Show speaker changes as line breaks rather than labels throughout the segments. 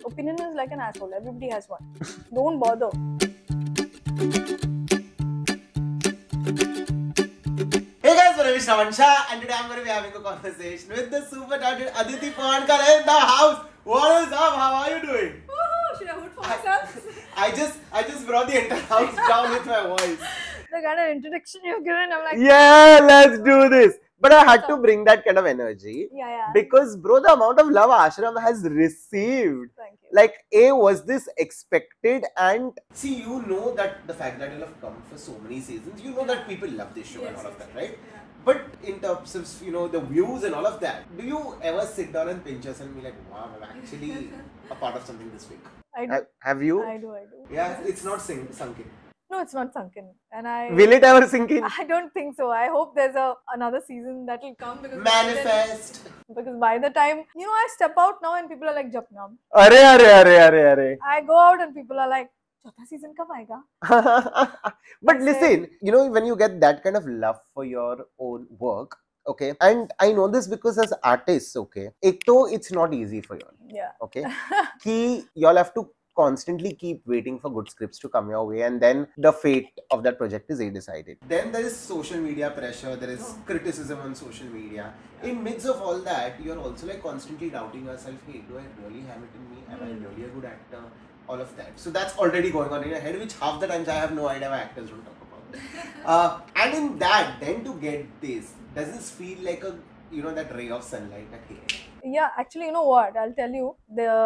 opinion is like an asshole. Everybody has one. Don't bother.
Hey guys, my name is Shravan Shah and today I'm going to be having a conversation with the super talented Aditi Pavankar in the house. What is up? How are you doing?
Woohoo! Should I hoot for myself?
I just brought the entire house down with my voice.
The kind of introduction you've given, I'm like,
Yeah, let's do this. But I had to bring that kind of energy.
yeah.
Because bro, the amount of love Ashram has received.
Thank you.
Like, was this expected? And see, you know that the fact that you have come for so many seasons, you know that people love this show and all of that, right?
Yeah.
But in terms of, the views and all of that, do you ever sit down and pinch yourself and be like, wow, I'm actually a part of something this big?
I do.
Have you?
I do.
Yeah, it's not sunk in.
No, it's not sunken. And
Will it ever sink in?
I don't think so. I hope there's another season that will come because
Manifest.
Because by the time I step out now and people are like Jap naam.
Are.
I go out and people are like, chauथा season kab aayega?
But listen, when you get that kind of love for your own work, okay, and I know this because as artists, okay, it's not easy for you all.
Yeah.
Okay, y'all have to constantly keep waiting for good scripts to come your way, and then the fate of that project is decided. Then there is social media pressure, there is criticism on social media. In midst of all that, you're also like constantly doubting yourself, hey, do I really have it in me? Am I really a good actor? All of that. So that's already going on in your head, which half the times I have no idea why actors don't talk about. And in that, then to get this, does this feel like that ray of sunlight that hey?
Yeah, actually, you know what? I'll tell you.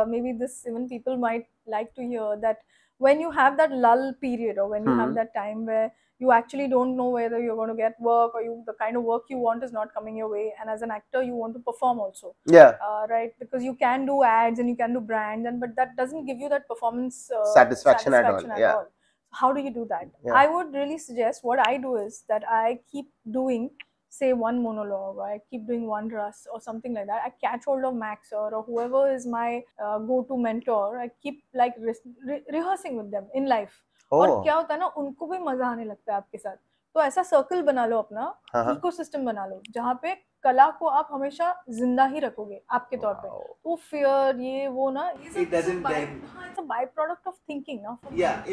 Maybe this even people might like to hear that when you have that lull period or when you have that time where you actually don't know whether you're going to get work or the kind of work you want is not coming your way, and as an actor you want to perform also.
Yeah.
Right, because you can do ads and you can do brands, but that doesn't give you that performance
satisfaction at all. Yeah.
So how do you do that?
Yeah.
I would really suggest what I do is that I keep doing, say, one monologue, or I keep doing one Ras or something like that. I catch hold of Max or whoever is my go-to mentor. I keep like rehearsing with them in life. और क्या होता है ना, उनको भी मजा आने लगता है आपके साथ. तो ऐसा सर्कल बना लो अपना, इकोसिस्टम बना लो जहाँ पे कला को आप हमेशा जिंदा ही रखोगे आपके तौर पे. तो फियर ये वो ना, it's a byproduct of thinking ना.
Yeah,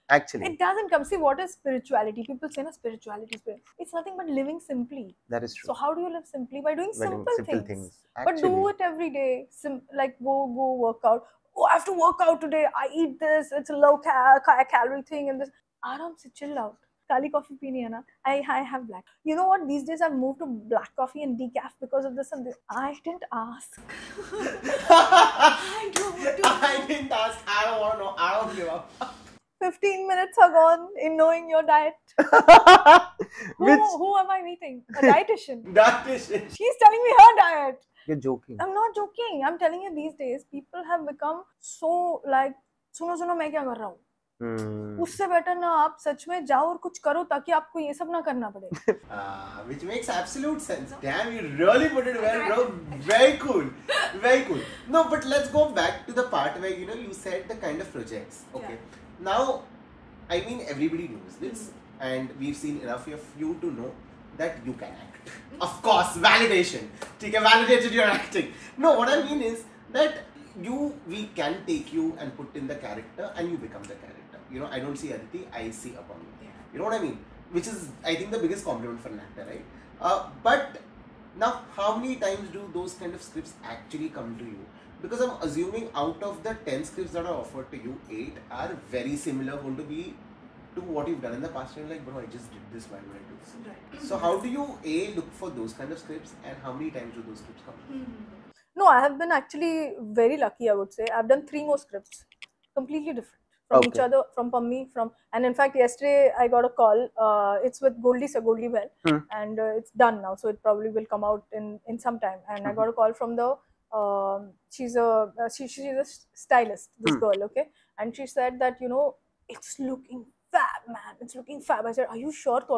actually
it doesn't come. See, what is spirituality? People say na, spirituality. It's nothing but living simply.
That is true.
So how do you live simply? By doing simple things.
Actually.
But do it every day. Like go work out. Oh, I have to work out today. I eat this. It's a low calorie thing and this. Aram se chill out. Kali coffee peeni hai na. I have black. You know what? These days I've moved to black coffee and decaf because of this and this. I didn't ask.
I didn't ask. I don't want to know. I don't give up.
15 minutes are gone in knowing your diet. Who am I meeting? A dietitian. She's telling me her diet.
You're joking.
I'm not joking. I'm telling you, these days people have become so like, सुनो मैं क्या कर रहा हूँ. उससे better ना आप सच में जाओ और कुछ करो ताकि आपको ये सब ना करना पड़े.
Which makes absolute sense. Damn, you really put it well, bro. Very cool. Very cool. No, but let's go back to the part where you said the kind of projects. Okay. Yeah. Now, I mean, everybody knows this, and we've seen enough of you to know that you can act. Of course, validation. Okay, validated your acting. No, what I mean is that we can take you and put in the character, and you become the character. I don't see Aditi, I see upon you. You know what I mean? Which is, I think, the biggest compliment for an actor, right? But now, how many times do those kind of scripts actually come to you? Because I'm assuming out of the 10 scripts that are offered to you, 8 are very similar, going to be to what you've done in the past. And you're like, bro, I just did this, why would I do this? Right. So how do you look for those kind of scripts, and how many times do those scripts come?
No, I have been actually very lucky, I would say. I've done 3 more scripts, completely different from each other, from Pammi, and in fact yesterday I got a call. It's with Goldie Bell, and it's done now, so it probably will come out in some time. And I got a call from the she's a stylist, this girl, okay, and she said that it's looking fab, man, it's looking fab. I said, are you sure? तो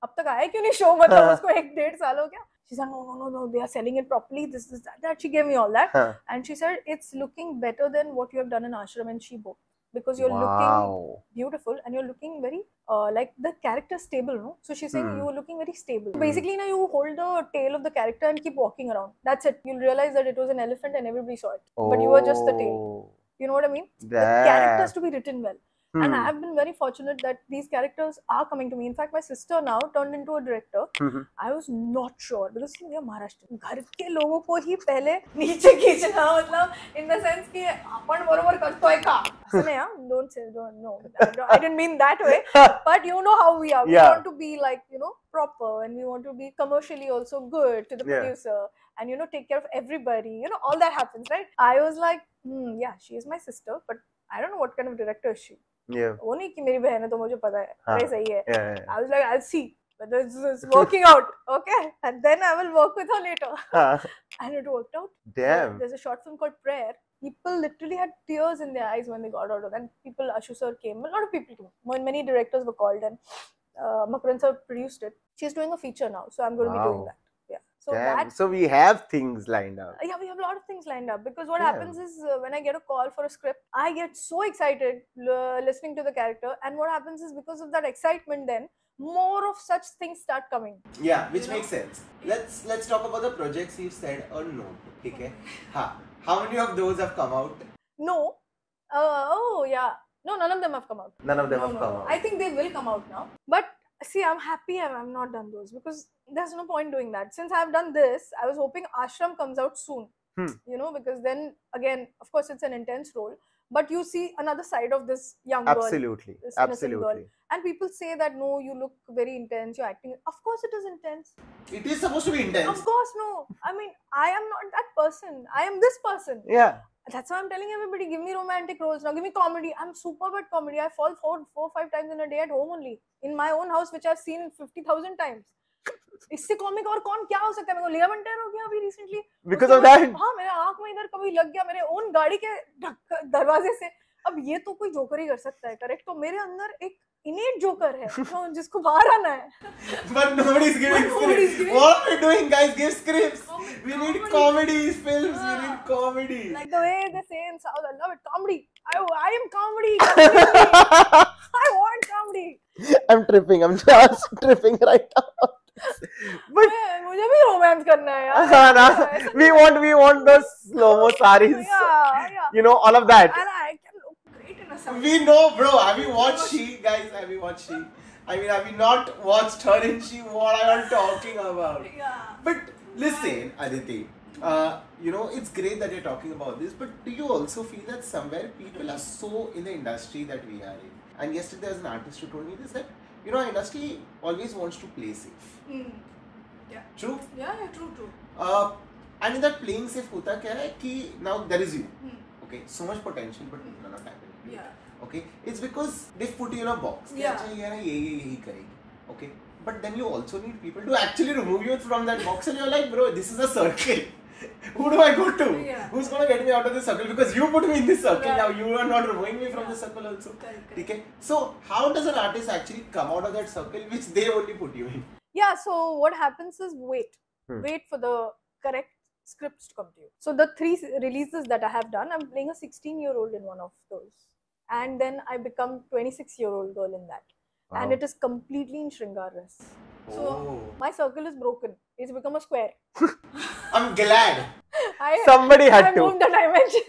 अब तक आया क्यों नहीं show? मतलब उसको 1-1.5 साल हो गया. She said, no, they are selling it properly, this, that. She gave me all that. And she said, it's looking better than what you have done in Ashram and Shibo. Because you're looking beautiful and you're looking very, like the character stable, no? So she's saying you are looking very stable. Basically, you hold the tail of the character and keep walking around. That's it. You'll realize that it was an elephant and everybody saw it. But you were just the tail. You know what I mean? The
Damn.
characters to be written well. And I
Hmm.
have been very fortunate that these characters are coming to me. In fact, my sister now turned into a director.
Mhm.
I was not sure because we are Maharashtrian. घर के लोगों को ही पहले नीचे खींचना मतलब in the sense कि अपन बरोबर करतोय का असं नाही हा don't say don't no I didn't mean that way but you know how we are we
Yeah.
want to be like you know proper and we want to be commercially also good to the
Yeah.
producer and you know take care of everybody you know all that happens right I was like yeah she is my sister but I don't know what kind of director is she
Yeah.
वो नहीं कि मेरी बहन है तो मुझे पता है
हाँ.
अरे सही है
Yeah.
I was like I'll see whether it's working out okay and then I will work with her later
Huh.
and it worked out.
Damn.
There's a short film called Prayer. People literally had tears in their eyes when they got out of that. And people, Ashu sir came. A lot of people came. Many directors were called and Makaran sir produced it. She's doing a feature now, so I'm going to be doing
Wow.
that. Yeah. So
Damn.
that.
So we have things lined up.
Yeah, we have a lot of things lined up because what
Damn.
happens is when I get a call for a script, I get so excited listening to the character, and what happens is because of that excitement, then more of such things start coming.
Yeah, which
You know?
makes sense. Let's talk about the projects you said or no. Okay. How many of those have come out?
No. Oh yeah. No, none of them have come out.
None of them
No,
have
no.
come out.
I think they will come out now. But see, I'm happy I've not done those because there's no point doing that. Since I've done this, I was hoping Ashram comes out soon. You know, because then again, of course, it's an intense role. But you see another side of this young girl.
Absolutely.
This innocent girl.
Absolutely.
And people say that no, you look very intense, you're acting. Of course, it is intense.
It is supposed to be intense.
Of course, no. I mean, I am not that person. I am this person.
Yeah.
That's why I'm telling everybody, give me romantic roles now, give me comedy. I'm superb at comedy. I fall 4-5 times in a day at home only. In my own house, which I've seen 50,000 times. इससे comic और कौन क्या हो सकता है मेरे को ligament tear हो गया अभी रिसेंटली
Because of that.
हाँ मेरे आंख में इधर कभी लग गया मेरे ओन गाड़ी के दरवाजे से अब ये तो कोई जोकर ही कर सकता है करेक्ट तो मेरे अंदर एक इनेट जोकर है तो जिसको बाहर आना है
But nobody's giving
Nobody's
scripts.
giving-
What are we doing, guys? Give scripts.
Comedy,
We need
comedy.
comedy films. We
Yeah.
need comedy.
like the way they say in South I love it comedy I am comedy completely. I want comedy
I'm tripping. I'm just tripping right now. But
मुझे भी romance करना है यार
हाँ ना, we want those slow-mo saris.
yeah
You know, all of that.
and I can look great in a sari.
We know, bro. Have you watched She, guys? Have you watched She? I mean, have you not watched her in She? What are you talking about?
Yeah.
But listen, Aditi. You know, it's great that you're talking about this, but do you also feel that somewhere people are so in the industry that we are in? And yesterday there was an artist who told me this that, you know, our industry always wants to play safe.
Yeah.
True?
Yeah, true.
And in that playing safe होता क्या है कि now there is you. Okay, so much potential, but none of happening.
Yeah.
Okay, it's because they've put you in a box. कि
Yeah.
अच्छा ये ना यही करेगी. Okay, but then you also need people to actually remove you from that box, and you're like, bro, this is a circle. Who do I go to?
Yeah.
Who's gonna get me out of this circle? Because you put me in this circle.
Right.
Now you are not removing me from
Yeah.
the circle also.
Correct.
Okay, so how does an artist actually come out of that circle which they only put you in?
Yeah, so what happens is wait for the correct scripts to come to you. So the 3 releases that I have done, I'm playing a 16-year-old in one of those. And then I become 26-year-old girl in that.
Wow.
And it is completely in Shringar Ras. So my circle is broken. It's become a square.
I'm glad.
Somebody
I
had to.
moved the dimension.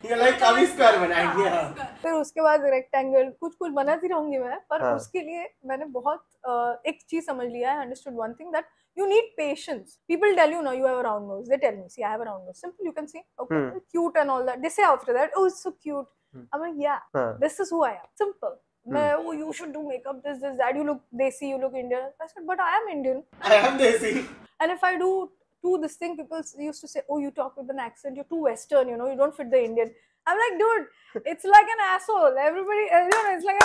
You're like Aviskar बनाएंगे
हाँ,
हाँ.
फिर उसके बाद rectangle कुछ बनाती रहूंगी मैं पर
हाँ.
उसके लिए मैंने बहुत एक चीज समझ लिया है understood one thing that you need patience. People tell you now you have a round nose. They tell me, see, I have a round nose. Simple, you can see. Okay, cute and all that. They say after that, oh, it's so cute. I'm like, yeah, this is who I am. Simple. Oh, you should do makeup, this, that. You look desi, you look Indian. I said, but I am Indian.
I am Desi.
And if I do this thing, people used to say, oh, you talk with an accent, you're too Western, you know, you don't fit the Indian. I'm like, dude, it's like an asshole. Everybody, you know, it's like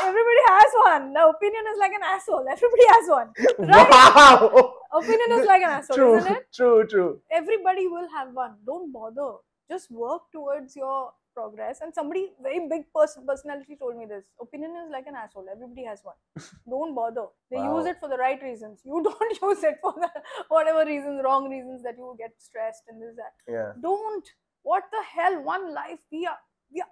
everybody has one. The opinion is like an asshole. Everybody has one. Right?
Wow.
Opinion is like an asshole,
True.
isn't it?
True.
Everybody will have one. Don't bother. Just work towards your progress. And somebody, very big personality told me this. Opinion is like an asshole. Everybody has one. Don't bother. They
Wow.
use it for the right reasons. You don't use it for the whatever reasons, wrong reasons that you get stressed and this, that.
Yeah.
Don't. What the hell? One life. We are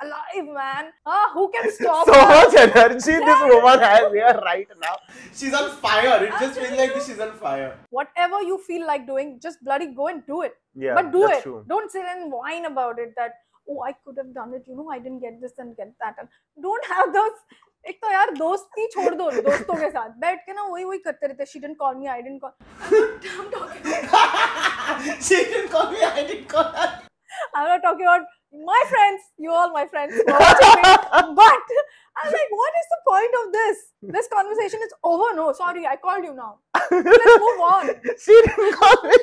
alive, man. Who can stop
So
us?
much energy this woman has here right now.
She's on fire. It just feels like she's on fire.
Whatever you feel like doing, just bloody go and do it.
Yeah,
But do
that's
it.
true.
Don't sit and whine about it that, oh, I could have done it, you know, I didn't get this and get that. And don't have those. एक तो यार दोस्ती छोड़ दो, दोस्तों के साथ बैठ के ना वही करते रहते. She didn't call me, I didn't call. I'm talking.
She didn't call me, I didn't call her.
I'm not talking about my friends. You all my friends who are watching me. But I'm like, what is the point of this? This conversation is over. No, sorry, I called you now. Let's move on.
She didn't call me.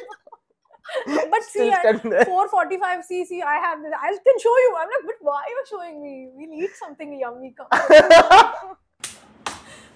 But see,
Still
at
standing there.
4:45, see, I have this. I can show you. I'm like, but why are you showing me? We'll eat something yummy. Come on.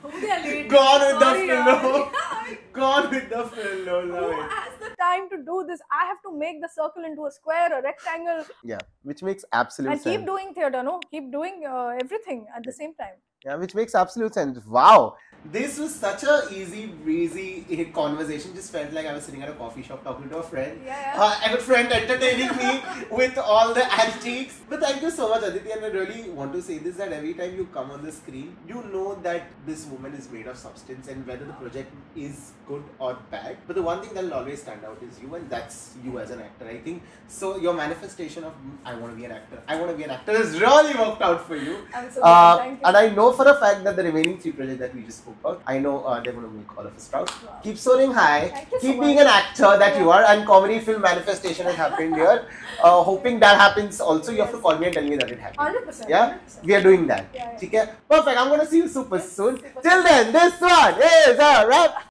Gone with the
Sorry,
flow.
yaar.
Gone with the flow.
Who
Love it.
has the time to do this? I have to make the circle into a square, a rectangle,
Yeah, which makes absolute
and
sense.
keep doing theatre. No, keep doing everything at the same time.
Yeah, which makes absolute sense. Wow.
This was such a easy breezy conversation. Just felt like I was sitting at a coffee shop talking to a friend.
Yeah.
And a friend entertaining me with all the antiques. But thank you so much, Aditi. And I really want to say this, that every time you come on the screen, you know that this woman is made of substance, and whether the project is good or bad. But the one thing that will always stand out is you, and that's you as an actor. I think so. Your manifestation of I want to be an actor, I want to be an actor has really worked out for you.
I'm so glad. Thank you.
And I know for a fact that the remaining 3 projects that we just spoke about, I know they're going to make all of us proud.
Wow.
Keep soaring high.
Thank you so
Keep
much.
being an actor that you are, and comedy film manifestation has happened here. Hoping that happens also. You have to call me and tell me that it happened.
100%.
Yeah,
100%.
we are doing that.
Yeah.
Okay? Perfect. I'm going to see you super soon.
Super
Till then, this one is a wrap.